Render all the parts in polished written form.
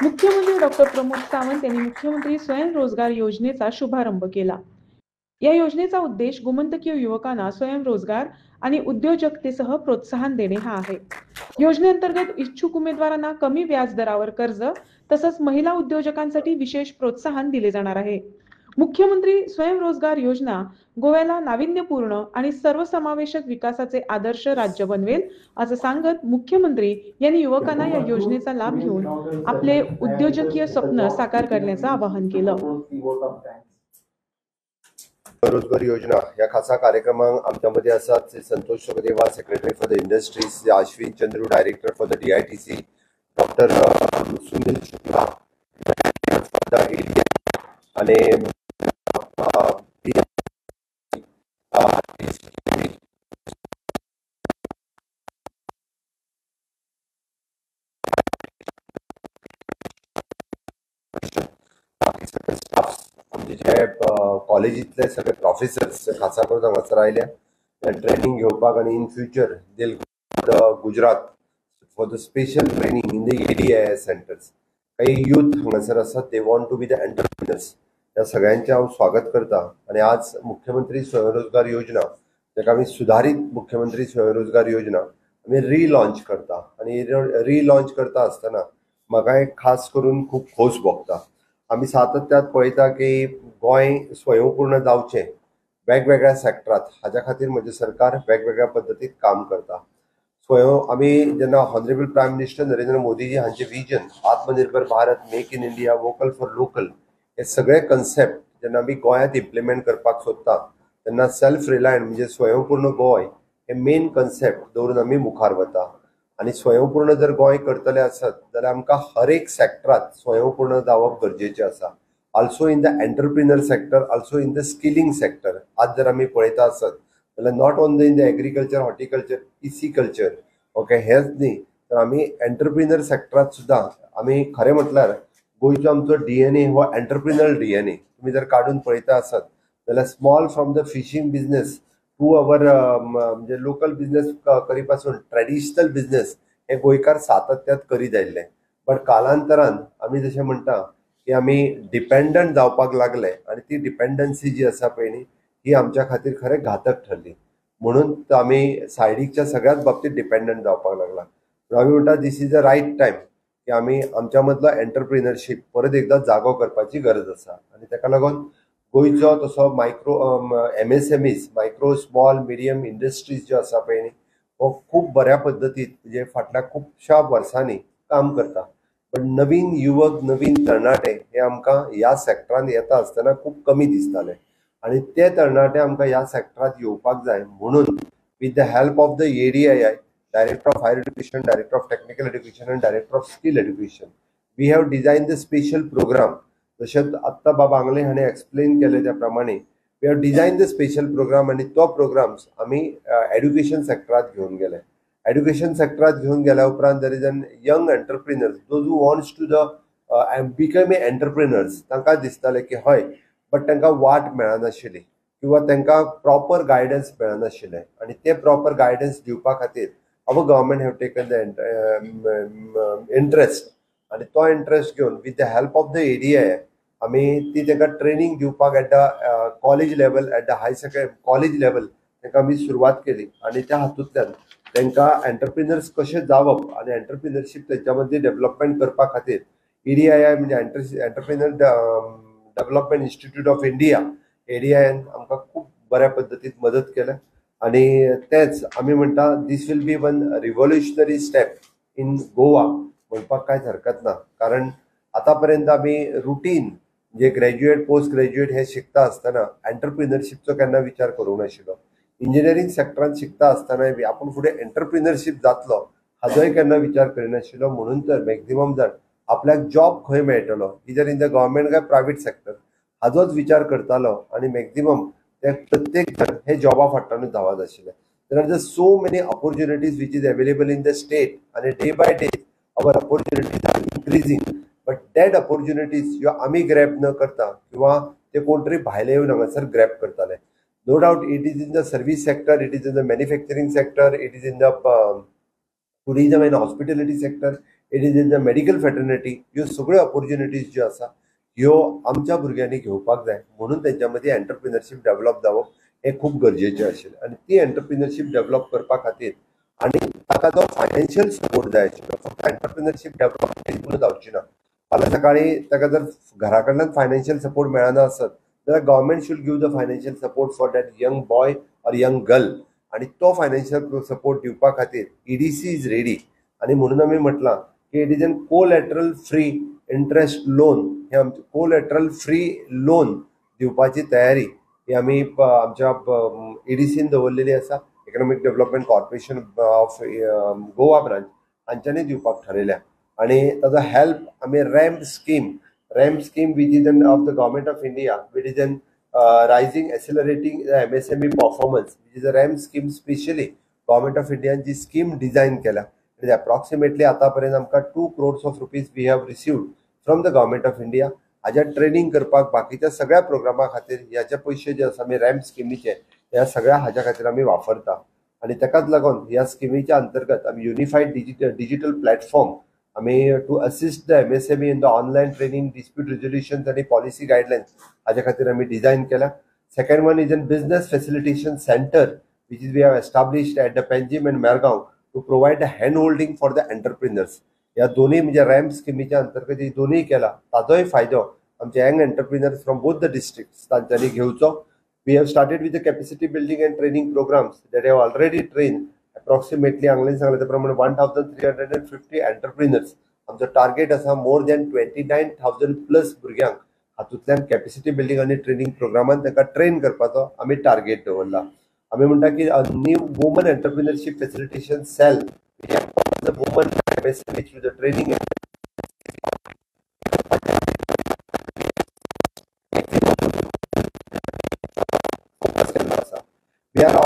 मुख्यमंत्री डॉक्टर प्रमोद सावंत यांनी मुख्यमंत्री स्वयंरोजगार योजनेचा शुभारंभ केला। या योजनेचा उद्देश गोमंतकीय युवकांना स्वयंरोजगार आणि उद्योजकतेसह प्रोत्साहन देणे हा आहे। योजनेअंतर्गत इच्छुक उमेदवारांना कमी व्याज दरावर कर्ज तसंच महिला उद्योजकांसाठी विशेष प्रोत्साहन दिले जाणार आहे। मुख्यमंत्री स्वयंरोजगार योजना गोव्याला नाविन्यपूर्ण आणि सर्वसमावेशक विकासाचे आदर्श राज्य बनवेल असं सांगत मुख्यमंत्री यांनी युवकांना या योजनेचा लाभ घेऊन आपले उद्योजकीय स्वप्न साकार करण्याचं आवाहन केलं। रोजगार योजना या खासा कार्यक्रमांक आमच्यामध्ये आसात संतोष सुखदेवा secretary for the industries, Ashwin Chandru director for the DITC, doctor Sunil Shukla आणि कॉलेजीतले सगळे प्रोफेसर्स खासा करून हांगासर आयल्या ट्रेनिंग घेवपाक आणि इन फ्युचर दिल Gujarat for the special training in the ADIS centres. काही यूथ हांगासर आसात, they want to be the entrepreneurs. या सगळ्यांचे हांव स्वागत करता आणि आज मुख्यमंत्री स्वयंरोजगार योजना जाका आमी सुधारित मुख्यमंत्री स्वयंरोजगार योजना आमी रिलॉन्च करता आणि रिलॉन्च करता आसतना म्हाका एक खास करून खूप खोस भोगता। आमी सातत्यात पळयता की गोंय स्वयंपूर्ण जावचें वेगवेगळ्या सेक्टरात हाच्या खातीर म्हजें सरकार वेगवेगळ्या पद्दतीत काम करता। आमी जेन्ना honourable prime minister Narendra Modiji हांचे vision Aatmanirbhar Bharat, make in India, vocal for local हे सगळे कन्सेप्ट जेन्ना आमी गोंयांत इम्प्लिमेंट करपाक सोदता तेन्ना सेल्फ रिलायंट म्हणजे स्वयंपूर्ण गोंय हे मेन कन्सेप्ट दवरून आमी मुखार वता। आणि स्वयंपूर्ण जर गोंय करतले आसत जाल्यार आमकां हर एक सेक्टरात स्वयंपूर्ण जावप गरजेचें आसा। Also in the entrepreneur sector, also in the skilling sector. आज जर आमी पळयता आसत जाल्यार not only in the agriculture, horticulture, pisciculture okay हेच न्ही तर आमी एंटरप्रिनर सेक्टरात सुद्दां आमी खरें म्हटल्यार गोंयचो आमचो DNA हो एंटरप्रिनर DNA तुम्ही जर काढून पळयता आसत जाल्यार small from the fishing business to our म्हणजे लोकल बिझनेस करी पासून ट्रेडिशनल बिझनेस हे गोंयकार सातत्यात करीत आयिल्ले। बट कालांतरान आमी जशें म्हणटा की आमी डिपेंडंट जावपाक लागले आणि ती डिपेंडन्सी जी आसा पळय न्ही ही आमच्या खातीर खरें घातक ठरली। म्हणून आमी सायडीकच्या सगळ्याच बाबतीत डिपेंडंट जावपाक लागला। आमी म्हणटा दिस इज द रायट टायम की आमी आमच्या मदलो एंटरप्रिनरशीप परत एकदा जागो करपाची गरज आसा आणि ताका लागून गोंयचो तसो micro MSMEs micro small medium industries ज्यो आसा पळय न्ही हो खूप बऱ्या पद्दतीत म्हणजे फाटल्या खुबश्या वर्सांनी काम करता। पण नवीन युवक, नवीन तरणाटे हे आमकां ह्या सेक्टरान येता आसतना खूप कमी दिसताले आणि ते तरणाटे आमकां ह्या सेक्टरात येवपाक जाय म्हणून with the help of the ADII, Director of Higher Education, Director of Technical Education and Director of Skill Education, we have designed the special program. तशेंच आत्ता बाबा आंगले हाणें एक्सप्लेन केले त्या प्रमाणे we have design the special programme आणि तो प्रोग्राम्स आमी एड्युकेशन सेक्टरात घेवन गेले। एड्युकेशन सेक्टरात घेवन गेल्या उपरांत दर is an young entrepreneurs those who wants to the become entrepreneurs तांकां दिसतालें की हय बट तांकां वाट मेळनाशिल्ली किंवा तांकां प्रॉपर गायडन्स मेळनाशिल्लें आणि ते प्रॉपर गायडन्स दिवपा खातीर our government have taken the interest आणि तो इंटरेस्ट घेवन with the help of the ADII आमी ती तांकां ट्रेनिंग दिवपाक at the college level, at the high secondary college level तांकां आमी सुरवात केली आणि त्या हातूंतल्यान तांकां एंटरप्रिनर्स कशें जावप आणि एंटरप्रिनरशीप तेंच्या मदली डेव्हलपमेंट करपा खातीर ADII म्हणजे entrepreneur development institute of India ADIN आमकां खूप बऱ्या पद्दतीत मदत केल्या आणि तेच आमी म्हणटा this will be one revolutionary step in Goa म्हणपाक कांयच हरकत ना। कारण आतापर्यंत आमी रुटीन जे ग्रॅज्युएट पोस्ट ग्रॅज्युएट हे शिकता आसतना एंटरप्रिनरशीपचो केन्ना विचार करूंक नाशिल्लो। इंजिनियरींग सेक्टरांत शिकता आसतनाय बी आपूण फुडें एंटरप्रिनरशीप जातलो हाजोय केन्ना विचार करिनाशिल्लो। म्हणून तर मॅक्झिमम जाण आपल्याक जॉब खंय मेळटलो इदर इन द गव्हर्मेंट काय प्रायवेट सेक्टर हाजोच विचार करतालो आणि मॅक्झिमम ते प्रत्येक जण हे जॉबा फाटल्यानूच धांवत आशिल्ले। There are the so many opportunities which is available in the state आणि day by day our opportunities are increasing but that opportunities ह्यो आमी ग्रॅब न करता किंवा ते कोण तरी भायले येवन हांगासर ग्रॅब करताले। No doubt it is in the service sector, it is in the manufacturing sector, it is in the tourism and hospitality sector, it is in the medical fraternity, ह्यो सगळ्यो ऑपॉर्च्युनिटीज ज्यो आसा ह्यो आमच्या भुरग्यांनी घेवपाक जाय. म्हणून तेंच्या मदीं एंटरप्रिनरशीप डेव्हलप जावप हें खूब गरजेचें आशिल्लें. आनी ती एंटरप्रिनरशीप डेव्हलप करपा खातीर आनी ताका जो फायनान्शियल सपोर्ट जाय आशिल्लो, फक्त एंटरप्रिनरशीप डेव्हलप करून जावची ना. फाल्यां सकाळी ताका जर घरा कडल्यान फायनान्शियल सपोर्ट मेळना आसत जाल्यार government should give the financial support for that young boy or young girl. आणि तो फायनान्शियल सपोर्ट दिवपा खातीर ईडीसी इज रेडी. आणि म्हणून आमी म्हटलां की it is an collateral free interest loan. हे आमचे कोलॅटरल फ्री लोन दिवपाची तयारी ही आमी आमच्या ईडीसीन दवरलेली आसा. Economic development corporation of Goa branch हांच्यांनी दिवपाक थारायल्या. आणि ताजो हेल्प आमी ramp scheme which is of the government of India, which is an rising accelerating MSME performance, which is a RAM scheme specially government of India जी scheme design केला. It is approximately आतापर्यंत आमकां 2 crores of rupees we have received from the government of India. हाज्या training करपाक बाकीच्या सगळ्या प्रोग्रामा खातीर ह्याचे पयशे जे आसा आमी रॅम्प स्किमीचे ह्या सगळ्या हाज्या खातीर आमी वापरता. आणि ताकाच लागून ह्या स्किमीच्या अंतर्गत आमी युनिफाईड डिजिटल प्लॅटफॉर्म आमी to assist the MSME in the online training, dispute resolution आणि पॉलिसी गायडलायन्स हाज्या खातीर आमी डिझायन केला. Second one is an business facilitation centre which is we have established at the Panjim and Margao to provide hand holding for the entrepreneurs. ह्या दोन्ही म्हणजे ramp स्किमीच्या अंतर्गत ही दोन्ही केला. ताजोय फायदो आमचे young entrepreneurs from both the districts तांच्यांनी घेवचो. We have started with the capacity building and training programmes that have already train approximately हांवें सांगलें त्या प्रमाणे 1350 एंटरप्रिनर्स. आमचो टार्गेट आसा मोर दॅन 29,000 प्लस भुरग्यांक हातूंतल्यान कॅपॅसिटी बिल्डिंग आनी ट्रेनिंग प्रोग्रामान ताका ट्रेन करपाचो आमी टार्गेट दवरला. आमी म्हणटा की new woman entrepreneurship facilitation cell woman MSME through the training focus केल्लो आसा. वी आर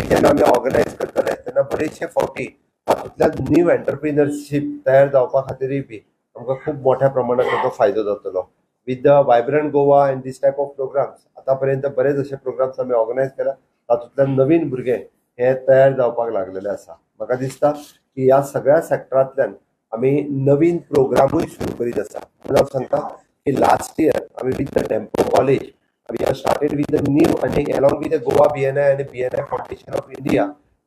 जेन्ना आमी ऑर्गनायज करतले तेन्ना बरेचशे फावटी हातूंतल्यान न्यू एंटरप्रिनरशीप तयार जावपा खातीरय बी आमकां खूब मोठ्या प्रमाणात ताचो फायदो जातलो. With the vibrant Goa and these type of programmes आतापर्यंत बरेच अशे प्रोग्राम्स आमी ऑर्गनायज केला. तातूंतल्यान नवीन भुरगे हे तयार जावपाक लागलेले आसा. म्हाका दिसता की ह्या सगळ्या सेक्टरांतल्यान आमी नवीन प्रोग्रामूय सुरू करीत आसा. म्हणून हांव सांगता की लास्ट इयर आमी with the tempo college we have started with the new and along with the Goa BNI and the BNI Foundation of India,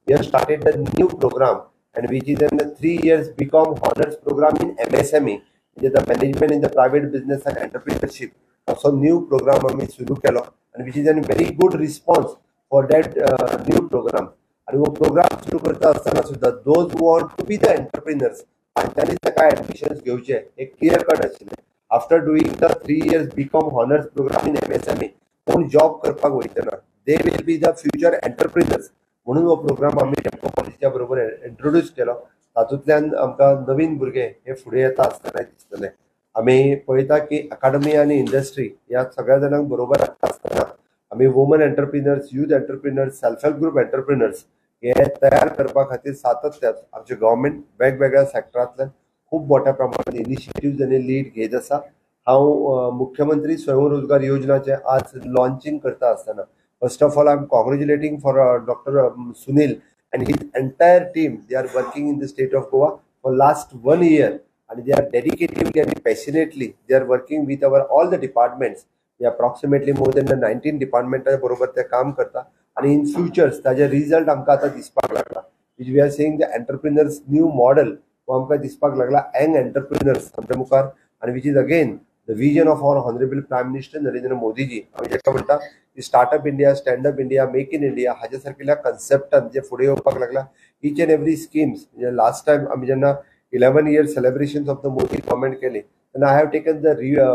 we have started the new program and which is in the 3 years BCom Honors program in MSME, which is the management in the private business and entrepreneurship. So new program आम्ही सुरू केलो and which is a very good response for that new program. आणि वो programme सुरू करता असताना सुद्धा those who want to be the entrepreneurs तांच्यांनी ताका ऍडमिशन्स घेवचे एक क्लियर कट आशिल्लें. After doing the 3 years BCom Honors program in MSME कोण जॉब करपाक वयतना they will be the future entrepreneurs. म्हणून हो प्रोग्राम आमी टेम्पो कॉलेजच्या बरोबर इंट्रोड्यूस केलो. तातूंतल्यान आमकां नवीन भुरगे हे फुडें येता आसतना दिसतले. आमी पळयता की अकाडमी आनी इंडस्ट्री ह्या सगळ्या जाणांक बरोबर हाडटा आसतना आमी woman entrepreneurs, youth entrepreneurs, self help group entrepreneurs हे तयार करपा खातीर सातत्यान आमचे गव्हर्मेंट वेगवेगळ्या सेक्टरांतल्यान खूब मोठ्या प्रमाणात इनिशिएटिव्ज आनी लीड घेत आसा. हांव मुख्यमंत्री स्वयंरोजगार योजनाचे आज लॉन्चिंग करता आसतना first of all I am congratulating for doctor Sunil and his entire team. They are working in the state of Goa for last 1 year and they are dedicatively and passionately they are working with our all the departments. They approximately more than the 19 department बरोबर ते काम करता आणि in futures ताजे result आमकां आतां दिसपाक लागला. which we are saying the entrepreneurs new model हो आमकां दिसपाक लागला यंग एंटरप्रिनर्स आमच्या मुखार आणि which is again the vision of our honorable prime minister Narendra Modi ji. आमी जेका म्हणटा की startup India, standup India, make in India हाज्या सारकेल्या कन्सेप्टान जे फुडें येवपाक लागला. ईच अँड एवरी स्किम्स म्हणजे लास्ट टायम आमी जेन्ना 11 year celebrations of the Modi government केली तेन्ना आय हॅव टेकन द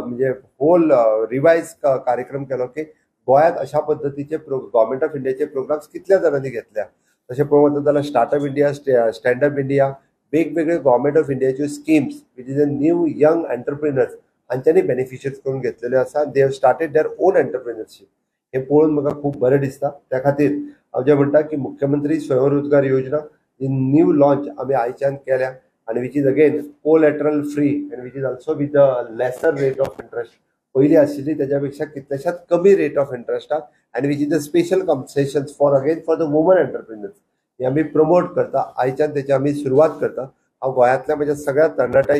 म्हणजे होल रिवायज कार्यक्रम केलो की गोंयांत अशा पद्दतीचे गव्हर्मेंट ऑफ इंडियाचे प्रोग्राम्स कितल्या जाणांनी घेतल्या. तशें पळोवंक जाल्यार स्टार्टअप इंडिया, स्टँडअप इंडिया, वेगवेगळे गव्हर्मेंट ऑफ इंडियाच्यो schemes which is a new young entrepreneurs हांच्यांनी बेनिफिशियर्स करून घेतलेले आसा. They have started their own entrepreneurship. हे पळोवन म्हाका खूब बरें दिसता. त्या खातीर हांव जें म्हणटा की मुख्यमंत्री स्वयंरोजगार योजना ही न्यू लॉन्च आमी आयच्यान केल्या आणि which is again collateral free and which is also with the lesser rate of interest पयलीं आशिल्ली तेज्या कितल्याशाच कमी रेट ऑफ इंटरेस्टाक आनी which is the special concessions for the woman entrepreneurs हे आमी प्रमोट करता. आयच्यान तेची आमी सुरवात करता. हांव गोंयांतल्या म्हज्या सगळ्या तरणाट्या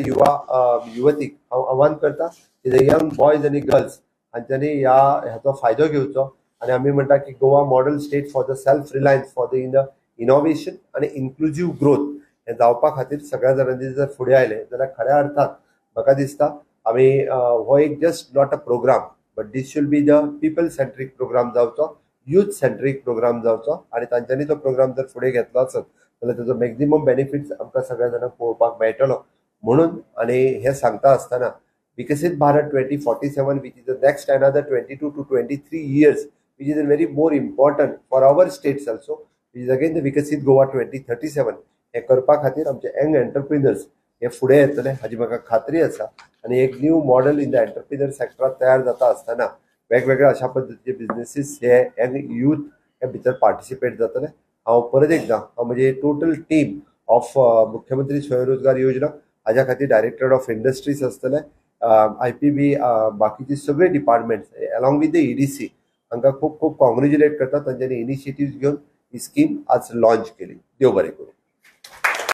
युवतीक हांव आव्हान करता की द यंग बॉयज आनी गर्ल्स हांच्यांनी ह्याचो फायदो घेवचो आनी आमी म्हणटा की Goa model state for the self Reliance for the innovation आनी इन्क्लुझिव्ह ग्रोथ हे जावपा खातीर सगळ्या जाणांनी जर फुडें आयले जाल्यार खऱ्या अर्थान म्हाका दिसता आमी हो एक just not a programme but this should be the people centric programme जावचो, यूथ सेंट्रीक प्रोग्राम जावचो आनी तांच्यांनी तो प्रोग्राम जर फुडें घेतलो आसत जाल्यार तेजो मॅक्झिमम बेनिफिट्स आमकां सगळ्या जाणांक पळोवपाक मेळटलो. म्हणून आनी हे सांगता आसतना विकसीत Bharat 2047 which is the next another 22 to 23 years which is very more important for our states also which is again the विकसीत गोवा 2037 हे करपा खातीर आमचे यंग एंटरप्रिनर्स हे फुडें येतले हाची म्हाका खात्री आसा. आनी एक new model in the entrepreneur सेक्टरांत तयार जाता आसतना वेगवेगळ्या अशा पद्दतीचे बिझनेसीस हे यंग यूथ हे भितर पार्टिसिपेट जातले. हांव परत एकदां म्हणजे टोटल टीम ऑफ मुख्यमंत्री स्वयंरोजगार योजना हाज्या खातीर डायरेक्टर ऑफ इंडस्ट्रीज आसतले, IPB बाकीचे सगळे departments along with the EDC हांकां खूब खूब कॉंग्रॅच्युलेट करता. तांच्यांनी इनिशिएटिव्ह घेवन ही स्कीम आज लॉन्च केली. देव बरें करूं.